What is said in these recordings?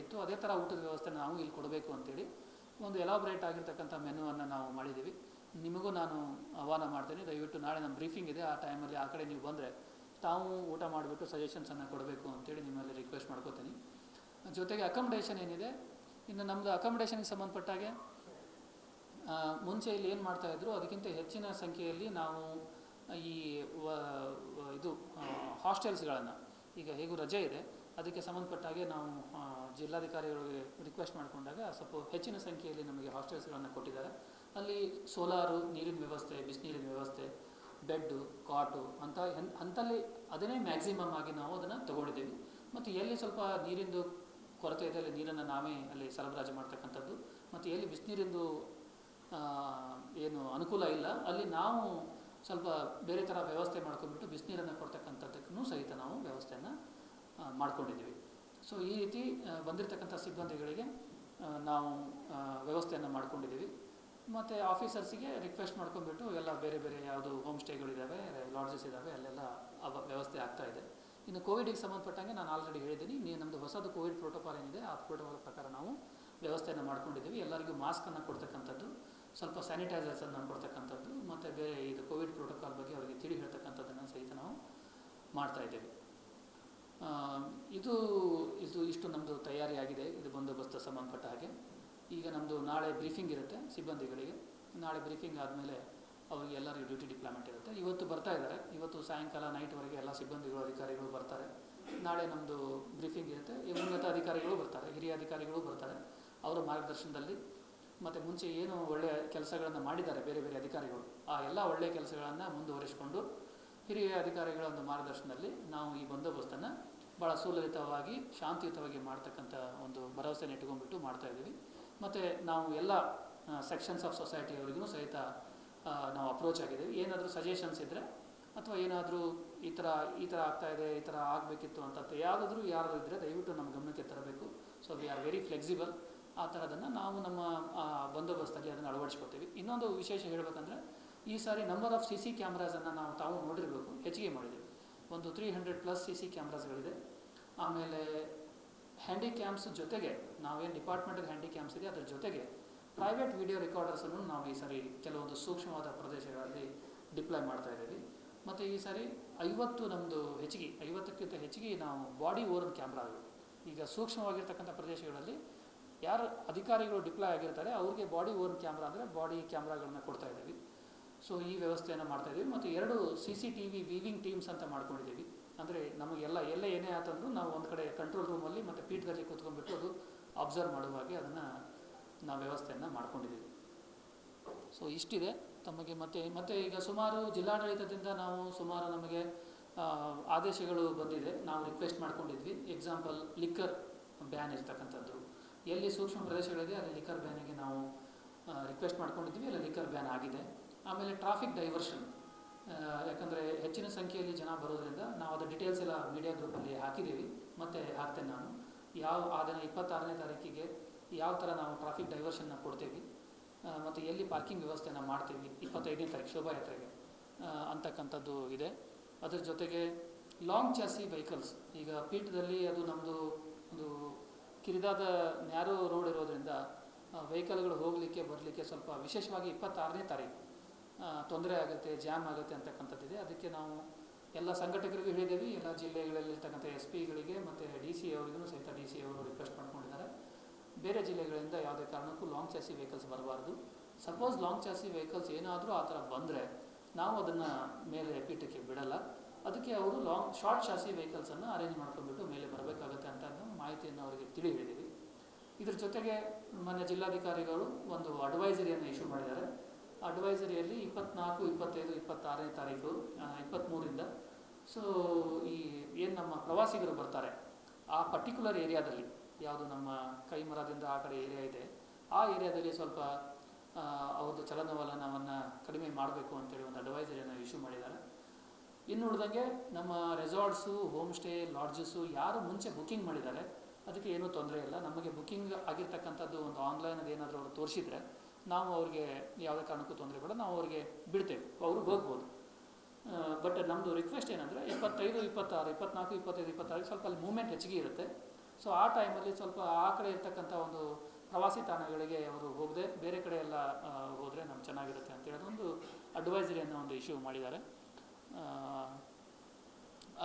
ಇತ್ತು. ಅದೇ ಥರ ಊಟದ ವ್ಯವಸ್ಥೆ ನಾವು ಇಲ್ಲಿ ಕೊಡಬೇಕು ಅಂತೇಳಿ ಒಂದು ಎಲಾಬ್ರೇಟ್ ಆಗಿರ್ತಕ್ಕಂಥ ಮೆನುವನ್ನು ನಾವು ಮಾಡಿದ್ದೀವಿ. ನಿಮಗೂ ನಾನು ಆಹ್ವಾನ ಮಾಡ್ತೀನಿ, ದಯವಿಟ್ಟು ನಾಳೆ ನಮ್ಮ ಬ್ರೀಫಿಂಗ್ ಇದೆ, ಆ ಟೈಮಲ್ಲಿ ಆ ಕಡೆ ನೀವು ಬಂದರೆ ತಾವು ಊಟ ಮಾಡಿಬಿಟ್ಟು ಸಜೆಷನ್ಸನ್ನು ಕೊಡಬೇಕು ಅಂತೇಳಿ ನಿಮ್ಮಲ್ಲಿ ರಿಕ್ವೆಸ್ಟ್ ಮಾಡ್ಕೋತೀನಿ. ಜೊತೆಗೆ ಅಕಾಮಿಡೇಷನ್ ಏನಿದೆ, ಇನ್ನು ನಮ್ಮದು ಅಕಾಮಿಡೇಷನ್ಗೆ ಸಂಬಂಧಪಟ್ಟಾಗೆ ಮುಂಚೆ ಇಲ್ಲಿ ಏನು ಮಾಡ್ತಾಯಿದ್ರು ಅದಕ್ಕಿಂತ ಹೆಚ್ಚಿನ ಸಂಖ್ಯೆಯಲ್ಲಿ ನಾವು ಈ ಇದು ಹಾಸ್ಟೆಲ್ಸ್ಗಳನ್ನು, ಈಗ ಹೇಗೂ ರಜೆ ಇದೆ ಅದಕ್ಕೆ ಸಂಬಂಧಪಟ್ಟಾಗೆ ನಾವು ಜಿಲ್ಲಾಧಿಕಾರಿಗಳಿಗೆ ರಿಕ್ವೆಸ್ಟ್ ಮಾಡಿಕೊಂಡಾಗ ಸ್ವಲ್ಪ ಹೆಚ್ಚಿನ ಸಂಖ್ಯೆಯಲ್ಲಿ ನಮಗೆ ಹಾಸ್ಟೆಲ್ಸ್ಗಳನ್ನು ಕೊಟ್ಟಿದ್ದಾರೆ. ಅಲ್ಲಿ ಸೋಲಾರು, ನೀರಿನ ವ್ಯವಸ್ಥೆ, ಬಿಸಿನೀರಿನ ವ್ಯವಸ್ಥೆ, ಬೆಡ್ಡು, ಕಾಟು ಅಂಥಲ್ಲಿ ಅದನ್ನೇ ಮ್ಯಾಕ್ಸಿಮಮ್ ಆಗಿ ನಾವು ಅದನ್ನು ತೊಗೊಂಡಿದ್ದೀವಿ. ಮತ್ತು ಎಲ್ಲಿ ಸ್ವಲ್ಪ ನೀರಿಂದು ಕೊರತೆ ಇದೆ ಅಲ್ಲಿ ನೀರನ್ನು ನಾವೇ ಅಲ್ಲಿ ಸರಬರಾಜು ಮಾಡ್ತಕ್ಕಂಥದ್ದು, ಮತ್ತು ಎಲ್ಲಿ ಬಿಸಿನೀರಿಂದು ಏನು ಅನುಕೂಲ ಇಲ್ಲ ಅಲ್ಲಿ ನಾವು ಸ್ವಲ್ಪ ಬೇರೆ ಥರ ವ್ಯವಸ್ಥೆ ಮಾಡ್ಕೊಂಡ್ಬಿಟ್ಟು ಬಿಸಿನೀರನ್ನು ಕೊಡ್ತಕ್ಕಂಥದ್ದಕ್ಕೂ ಸಹಿತ ನಾವು ವ್ಯವಸ್ಥೆಯನ್ನು ಮಾಡ್ಕೊಂಡಿದ್ದೀವಿ. ಸೊ ಈ ರೀತಿ ಬಂದಿರತಕ್ಕಂಥ ಸಿಬ್ಬಂದಿಗಳಿಗೆ ನಾವು ವ್ಯವಸ್ಥೆಯನ್ನು ಮಾಡ್ಕೊಂಡಿದ್ದೀವಿ. ಮತ್ತು ಆಫೀಸರ್ಸಿಗೆ ರಿಕ್ವೆಸ್ಟ್ ಮಾಡ್ಕೊಂಡ್ಬಿಟ್ಟು ಎಲ್ಲ ಬೇರೆ ಬೇರೆ ಯಾವುದು ಹೋಮ್ ಸ್ಟೇಗಳಿದ್ದಾವೆ, ಲಾಡ್ಜಸ್ ಇದ್ದಾವೆ, ಅಲ್ಲೆಲ್ಲ ವ್ಯವಸ್ಥೆ ಆಗ್ತಾಯಿದೆ. ಇನ್ನು ಕೋವಿಡಿಗೆ ಸಂಬಂಧಪಟ್ಟಂಗೆ ನಾನು ಆಲ್ರೆಡಿ ಹೇಳಿದ್ದೀನಿ, ನಮ್ಮದು ಹೊಸದು ಕೋವಿಡ್ ಪ್ರೋಟೋಕಾಲ್ ಏನಿದೆ ಆ ಪ್ರೋಟೋಕಾಲ್ ಪ್ರಕಾರ ನಾವು ವ್ಯವಸ್ಥೆಯನ್ನು ಮಾಡ್ಕೊಂಡಿದ್ದೀವಿ. ಎಲ್ಲರಿಗೂ ಮಾಸ್ಕನ್ನು ಕೊಡ್ತಕ್ಕಂಥದ್ದು, ಸ್ವಲ್ಪ ಸ್ಯಾನಿಟೈಸರ್ಸನ್ನು ಕೊಡ್ತಕ್ಕಂಥದ್ದು, ಮತ್ತು ಬೇರೆ ಇದು ಕೋವಿಡ್ ಪ್ರೋಟೋಕಾಲ್ ಬಗ್ಗೆ ಅವರಿಗೆ ತಿಳಿ ಹೇಳ್ತಕ್ಕಂಥದ್ದನ್ನು ಸಹಿತ ನಾವು ಮಾಡ್ತಾಯಿದ್ದೇವೆ. ಇಷ್ಟು ನಮ್ಮದು ತಯಾರಿಯಾಗಿದೆ ಇದು ಬಂದೋಬಸ್ತ್ ಸಂಬಂಧಪಟ್ಟ ಹಾಗೆ. ಈಗ ನಮ್ಮದು ನಾಳೆ ಬ್ರೀಫಿಂಗ್ ಇರುತ್ತೆ ಸಿಬ್ಬಂದಿಗಳಿಗೆ. ನಾಳೆ ಬ್ರೀಫಿಂಗ್ ಆದಮೇಲೆ ಅವರಿಗೆ ಎಲ್ಲರಿಗೂ ಡ್ಯೂಟಿ ಡಿಪ್ಲಾಯ್ಮೆಂಟ್ ಇರುತ್ತೆ. ಇವತ್ತು ಬರ್ತಾ ಇದ್ದಾರೆ, ಇವತ್ತು ಸಾಯಂಕಾಲ ನೈಟ್ವರೆಗೆ ಎಲ್ಲ ಸಿಬ್ಬಂದಿಗಳು, ಅಧಿಕಾರಿಗಳು ಬರ್ತಾರೆ. ನಾಳೆ ನಮ್ಮದು ಬ್ರೀಫಿಂಗ್ ಇರುತ್ತೆ. ಉನ್ನತ ಅಧಿಕಾರಿಗಳು ಬರ್ತಾರೆ, ಹಿರಿಯ ಅಧಿಕಾರಿಗಳು ಬರ್ತಾರೆ. ಅವರ ಮಾರ್ಗದರ್ಶನದಲ್ಲಿ ಮತ್ತು ಮುಂಚೆ ಏನು ಒಳ್ಳೆಯ ಕೆಲಸಗಳನ್ನು ಮಾಡಿದ್ದಾರೆ ಬೇರೆ ಬೇರೆ ಅಧಿಕಾರಿಗಳು, ಆ ಎಲ್ಲ ಒಳ್ಳೆಯ ಕೆಲಸಗಳನ್ನು ಮುಂದುವರಿಸಿಕೊಂಡು ಹಿರಿಯ ಅಧಿಕಾರಿಗಳ ಒಂದು ಮಾರ್ಗದರ್ಶನದಲ್ಲಿ ನಾವು ಈ ಬಂದೋಬಸ್ತನ್ನು ಭಾಳ ಸುಲಲಿತವಾಗಿ, ಶಾಂತಿಯುತವಾಗಿ ಮಾಡ್ತಕ್ಕಂಥ ಒಂದು ಭರವಸೆನ ಇಟ್ಕೊಂಡ್ಬಿಟ್ಟು ಮಾಡ್ತಾಯಿದ್ದೀವಿ. ಮತ್ತು ನಾವು ಎಲ್ಲ ಸೆಕ್ಷನ್ಸ್ ಆಫ್ ಸೊಸೈಟಿಯವರಿಗೂ ಸಹಿತ ನಾವು ಅಪ್ರೋಚ್ ಆಗಿದ್ದೀವಿ. ಏನಾದರೂ ಸಜೆಷನ್ಸ್ ಇದ್ದರೆ ಅಥವಾ ಏನಾದರೂ ಈ ಥರ ಆಗ್ತಾಯಿದೆ, ಈ ಥರ ಆಗಬೇಕಿತ್ತು ಅಂತ ಯಾರಾದರೂ ಇದ್ದರೆ ದಯವಿಟ್ಟು ನಮ್ಮ ಗಮನಕ್ಕೆ ತರಬೇಕು. So we are very flexible. ಆ ಥರದನ್ನು ನಾವು ನಮ್ಮ ಬಂದೋಬಸ್ತಲ್ಲಿ ಅದನ್ನು ಅಳವಡಿಸ್ಕೊತೀವಿ. ಇನ್ನೊಂದು ವಿಶೇಷ ಹೇಳಬೇಕಂದ್ರೆ, ಈ ಸಾರಿ ನಂಬರ್ ಆಫ್ CC ಕ್ಯಾಮ್ರಾಸನ್ನು ತಾವು ನೋಡಿರಬೇಕು, ಹೆಚ್ಚಿಗೆ ಮಾಡಿದ್ದೀವಿ. ಒಂದು 300+ CC ಕ್ಯಾಮ್ರಾಸ್ಗಳಿದೆ. ಆಮೇಲೆ ಹ್ಯಾಂಡಿ ಕ್ಯಾಮ್ಸ್ ಜೊತೆಗೆ ನಾವೇನು ಡಿಪಾರ್ಟ್ಮೆಂಟಲ್ ಹ್ಯಾಂಡಿ ಕ್ಯಾಮ್ಸ್ ಇದೆ ಅದರ ಜೊತೆಗೆ ಪ್ರೈವೇಟ್ ವಿಡಿಯೋ ರೆಕಾರ್ಡರ್ಸನ್ನು ನಾವು ಈ ಸಾರಿ ಕೆಲವೊಂದು ಸೂಕ್ಷ್ಮವಾದ ಪ್ರದೇಶಗಳಲ್ಲಿ ಡಿಪ್ಲಾಯ್ ಮಾಡ್ತಾಯಿದ್ದೀವಿ. ಮತ್ತು ಈ ಸಾರಿ 50ಕ್ಕಿಂತ ಹೆಚ್ಚಿಗೆ ನಾವು ಬಾಡಿ ಓರ್ನ್ ಕ್ಯಾಮ್ರಾಗಳು, ಈಗ ಸೂಕ್ಷ್ಮವಾಗಿರ್ತಕ್ಕಂಥ ಪ್ರದೇಶಗಳಲ್ಲಿ ಯಾರು ಅಧಿಕಾರಿಗಳು ಡಿಪ್ಲಾಯ್ ಆಗಿರ್ತಾರೆ ಅವ್ರಿಗೆ ಬಾಡಿ ಓರ್ನ್ ಕ್ಯಾಮ್ರಾ ಅಂದರೆ ಬಾಡಿ ಕ್ಯಾಮ್ರಾಗಳನ್ನ ಕೊಡ್ತಾಯಿದ್ದೀವಿ. ಸೊ ಈ ವ್ಯವಸ್ಥೆಯನ್ನು ಮಾಡ್ತಾಯಿದ್ದೀವಿ. ಮತ್ತು 2 CCTV ವೀವಿಂಗ್ ಟೀಮ್ಸ್ ಅಂತ ಮಾಡ್ಕೊಂಡಿದ್ದೀವಿ. ಅಂದರೆ ನಮಗೆಲ್ಲ ಏನೇ ಆತಂದ್ರೂ ನಾವು ಒಂದು ಕಡೆ ಕಂಟ್ರೋಲ್ ರೂಮಲ್ಲಿ ಮತ್ತು ಪೀಠದಲ್ಲಿ ಕೂತ್ಕೊಂಡ್ಬಿಟ್ಟು ಅದು ಅಬ್ಸರ್ವ್ ಮಾಡುವ ಹಾಗೆ ಅದನ್ನು ನಾವು ವ್ಯವಸ್ಥೆಯನ್ನು ಮಾಡ್ಕೊಂಡಿದ್ದೀವಿ. ಸೊ ಇಷ್ಟಿದೆ ತಮಗೆ. ಮತ್ತು ಈಗ ಸುಮಾರು ಜಿಲ್ಲಾಡಳಿತದಿಂದ ನಮಗೆ ಆದೇಶಗಳು ಬಂದಿದೆ. ನಾವು ರಿಕ್ವೆಸ್ಟ್ ಮಾಡ್ಕೊಂಡಿದ್ವಿ. ಎಕ್ಸಾಂಪಲ್ ಲಿಕ್ಕರ್ ಬ್ಯಾನ್ ಇರ್ತಕ್ಕಂಥದ್ದು, ಎಲ್ಲಿ ಸೂಕ್ಷ್ಮ ಪ್ರದೇಶಗಳಿದೆ ಅಲ್ಲಿ ಲಿಕ್ಕರ್ ಬ್ಯಾನಿಗೆ ನಾವು ರಿಕ್ವೆಸ್ಟ್ ಮಾಡ್ಕೊಂಡಿದ್ವಿ, ಅಲ್ಲಿ ಲಿಕ್ಕರ್ ಬ್ಯಾನ್ ಆಗಿದೆ. ಆಮೇಲೆ ಟ್ರಾಫಿಕ್ ಡೈವರ್ಷನ್, ಯಾಕಂದರೆ ಹೆಚ್ಚಿನ ಸಂಖ್ಯೆಯಲ್ಲಿ ಜನ ಬರೋದ್ರಿಂದ ನಾವು ಅದರ ಡೀಟೇಲ್ಸ್ ಎಲ್ಲ ಮೀಡಿಯಾ ಗ್ರೂಪಲ್ಲಿ ಹಾಕಿದ್ದೀವಿ, ಮತ್ತು ಹಾಕ್ತೇನೆ ನಾನು. ಅದನ್ನು 26ನೇ ತಾರೀಕಿಗೆ ಯಾವ ಥರ ನಾವು ಟ್ರಾಫಿಕ್ ಡೈವರ್ಷನ್ನ ಕೊಡ್ತೀವಿ ಮತ್ತು ಎಲ್ಲಿ ಪಾರ್ಕಿಂಗ್ ವ್ಯವಸ್ಥೆನ ಮಾಡ್ತೀವಿ 25ನೇ ತಾರೀಕು ಶೋಭಾಯಾತ್ರೆಗೆ ಅಂತಕ್ಕಂಥದ್ದು ಇದೆ. ಅದರ ಜೊತೆಗೆ ಲಾಂಗ್ ಚಾಸಿ ವೆಹಿಕಲ್ಸ್, ಈಗ ಪೀಠದಲ್ಲಿ ಅದು ನಮ್ಮದು ಒಂದು ಕಿರಿದಾದ ನ್ಯಾರೋ ರೋಡ್ ಇರೋದರಿಂದ ವೆಹಿಕಲ್ಗಳು ಹೋಗಲಿಕ್ಕೆ ಬರಲಿಕ್ಕೆ ಸ್ವಲ್ಪ ವಿಶೇಷವಾಗಿ 26ನೇ ತಾರೀಕು ತೊಂದರೆ ಆಗುತ್ತೆ, ಜಾಮ್ ಆಗುತ್ತೆ ಅಂತಕ್ಕಂಥದ್ದಿದೆ. ಅದಕ್ಕೆ ನಾವು ಎಲ್ಲ ಸಂಘಟಕರಿಗೂ ಹೇಳಿದ್ದೀವಿ, ಎಲ್ಲ ಜಿಲ್ಲೆಗಳಲ್ಲಿರ್ತಕ್ಕಂಥ SPಗಳಿಗೆ ಮತ್ತು DC ಅವರಿಗೂ ಸಹಿತ DC ಅವರು ರಿಕ್ವೆಸ್ಟ್ ಮಾಡ್ಕೊಂಡಿದ್ದಾರೆ. ಬೇರೆ ಜಿಲ್ಲೆಗಳಿಂದ ಯಾವುದೇ ಕಾರಣಕ್ಕೂ ಲಾಂಗ್ ಚಾಸಿ ವೆಹಿಕಲ್ಸ್ ಬರಬಾರ್ದು. ಸಪೋಸ್ ಲಾಂಗ್ ಚಾಸಿ ವೆಹಿಕಲ್ಸ್ ಏನಾದರೂ ಆ ಥರ ಬಂದರೆ ನಾವು ಅದನ್ನು ಮೇಲೆ ಪೀಠಕ್ಕೆ ಬಿಡಲ್ಲ. ಅದಕ್ಕೆ ಅವರು ಶಾರ್ಟ್ ಚಾಸಿ ವೆಹಿಕಲ್ಸನ್ನು ಅರೇಂಜ್ ಮಾಡ್ಕೊಂಡ್ಬಿಟ್ಟು ಮೇಲೆ ಬರಬೇಕಾಗುತ್ತೆ ಅಂತ ಮಾಹಿತಿಯನ್ನು ಅವರಿಗೆ ತಿಳಿ ಹೇಳಿದ್ದೀವಿ. ಇದ್ರ ಜೊತೆಗೆ ಮೊನ್ನೆ ಜಿಲ್ಲಾಧಿಕಾರಿಗಳು ಒಂದು ಅಡ್ವೈಸರಿಯನ್ನು ಇಶ್ಯೂ ಮಾಡಿದ್ದಾರೆ. ಅಡ್ವೈಸರಿಯಲ್ಲಿ 24, 25, 26ನೇ ತಾರೀಕು 23ರಿಂದ ಸೊ ಏನು ನಮ್ಮ ಪ್ರವಾಸಿಗರು ಬರ್ತಾರೆ ಆ ಪರ್ಟಿಕ್ಯುಲರ್ ಏರಿಯಾದಲ್ಲಿ, ಯಾವುದು ನಮ್ಮ ಕೈಮರದಿಂದ ಆ ಕಡೆ ಏರಿಯಾ ಇದೆ, ಆ ಏರಿಯಾದಲ್ಲಿ ಸ್ವಲ್ಪ ಅವ್ರದ್ದು ಚಲನವಲನವನ್ನು ಕಡಿಮೆ ಮಾಡಬೇಕು ಅಂತೇಳಿ ಒಂದು ಅಡ್ವೈಸರಿಯನ್ನು ಇಶ್ಯೂ ಮಾಡಿದ್ದಾರೆ. ಇನ್ನು ಉಳಿದಂಗೆ ನಮ್ಮ ರೆಸಾರ್ಟ್ಸು, ಹೋಮ್ ಸ್ಟೇ, ಲಾಡ್ಜಸ್ಸು ಯಾರು ಮುಂಚೆ ಬುಕ್ಕಿಂಗ್ ಮಾಡಿದ್ದಾರೆ ಅದಕ್ಕೆ ಏನೂ ತೊಂದರೆ ಇಲ್ಲ. ನಮಗೆ ಬುಕ್ಕಿಂಗ್ ಆಗಿರ್ತಕ್ಕಂಥದ್ದು ಒಂದು ಆನ್ಲೈನಲ್ಲಿ ಏನಾದರೂ ಅವರು ತೋರಿಸಿದರೆ ನಾವು ಅವ್ರಿಗೆ ಯಾವುದೇ ಕಾರಣಕ್ಕೂ ತೊಂದರೆ ಬೇಡ, ನಾವು ಅವ್ರಿಗೆ ಬಿಡ್ತೇವೆ, ಅವರು ಹೋಗ್ಬೋದು. ಬಟ್ ನಮ್ಮದು ರಿಕ್ವೆಸ್ಟ್ ಏನಂದರೆ 25, 26, 24, 25, 26 ಸ್ವಲ್ಪ ಅಲ್ಲಿ ಮೂವ್ಮೆಂಟ್ ಹೆಚ್ಚಿಗೆ ಇರುತ್ತೆ. ಸೊ ಆ ಟೈಮಲ್ಲಿ ಸ್ವಲ್ಪ ಆ ಕಡೆ ಇರ್ತಕ್ಕಂಥ ಒಂದು ಪ್ರವಾಸಿ ತಾಣಗಳಿಗೆ ಅವರು ಹೋಗದೆ ಬೇರೆ ಕಡೆ ಎಲ್ಲ ಹೋದರೆ ನಮ್ಗೆ ಚೆನ್ನಾಗಿರುತ್ತೆ ಅಂತೇಳಿ ಒಂದು ಅಡ್ವೈಸರಿಯನ್ನು ಒಂದು ಇಶ್ಯೂ ಮಾಡಿದ್ದಾರೆ.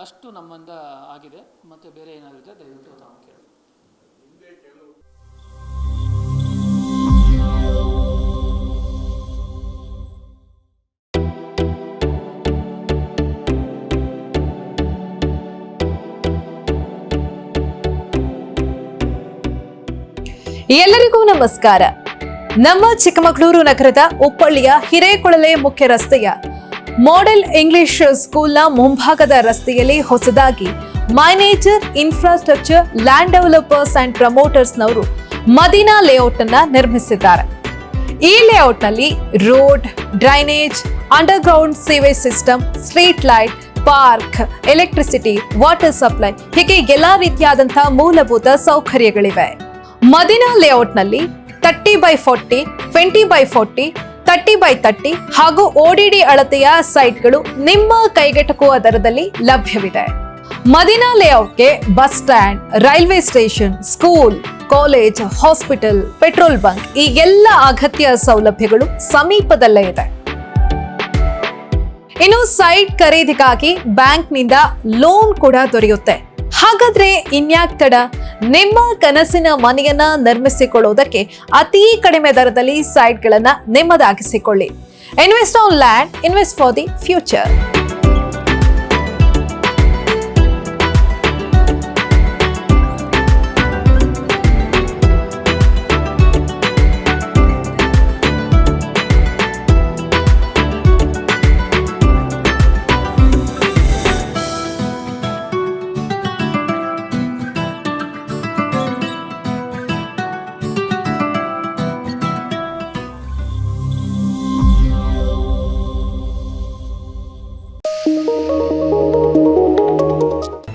ಅಷ್ಟು ನಮ್ಮಿಂದ ಆಗಿದೆ. ಮತ್ತು ಬೇರೆ ಏನಾದರೂ ಇದ್ದರೆ ದಯವಿಟ್ಟು ತಾವು ಕೇಳಿ. ಎಲ್ಲರಿಗೂ ನಮಸ್ಕಾರ. ನಮ್ಮ ಚಿಕ್ಕಮಗಳೂರು ನಗರದ ಉಪ್ಪಳ್ಳಿಯ ಹಿರೇಕೊಳಲೆ ಮುಖ್ಯ ರಸ್ತೆಯ ಮಾಡೆಲ್ ಇಂಗ್ಲಿಷ್ ಸ್ಕೂಲ್ನ ಮುಂಭಾಗದ ರಸ್ತೆಯಲ್ಲಿ ಹೊಸದಾಗಿ manager infrastructure land developers and ಪ್ರಮೋಟರ್ಸ್ನವರು ಮದೀನಾ ಲೇಔಟ್ ಅನ್ನ ನಿರ್ಮಿಸಿದ್ದಾರೆ. ಈ ಲೇಔಟ್ನಲ್ಲಿ road, drainage, underground sewage system, street light, park, electricity, water supply ಹೀಗೆ ಎಲ್ಲಾ ರೀತಿಯಾದಂತಹ ಮೂಲಭೂತ ಸೌಕರ್ಯಗಳಿವೆ. ಮದೀನಾ ಲೇಔಟ್ನಲ್ಲಿ 30x40, 20x40, 30x30 ಹಾಗೂ ODD ಅಳತೆಯ ಸೈಟ್ಗಳು ನಿಮ್ಮ ಕೈಗೆಟಕುವ ದರದಲ್ಲಿ ಲಭ್ಯವಿದೆ. ಮದೀನಾ ಲೇಔಟ್ಗೆ bus stand, railway station, school, college, hospital, petrol bunk ಈ ಎಲ್ಲ ಅಗತ್ಯ ಸೌಲಭ್ಯಗಳು ಸಮೀಪದಲ್ಲೇ ಇದೆ. ಇನ್ನು ಸೈಟ್ ಖರೀದಿಗಾಗಿ ಬ್ಯಾಂಕ್ನಿಂದ ಲೋನ್ ಕೂಡ ದೊರೆಯುತ್ತೆ. ಹಾಗಾದ್ರೆ ಇನ್ಯಾಕ್ ತಡ? ನಿಮ್ಮ ಕನಸಿನ ಮನೆಯನ್ನ ನಿರ್ಮಿಸಿಕೊಳ್ಳುವುದಕ್ಕೆ ಅತಿ ಕಡಿಮೆ ದರದಲ್ಲಿ ಸೈಟ್ಗಳನ್ನ ನಿಮ್ಮದಾಗಿಸಿಕೊಳ್ಳಿ. Invest on land, invest for the future.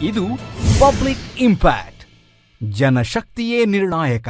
ಇದು ಪಬ್ಲಿಕ್ ಇಂಪ್ಯಾಕ್ಟ್. ಜನಶಕ್ತಿಯೇ ನಿರ್ಣಾಯಕ.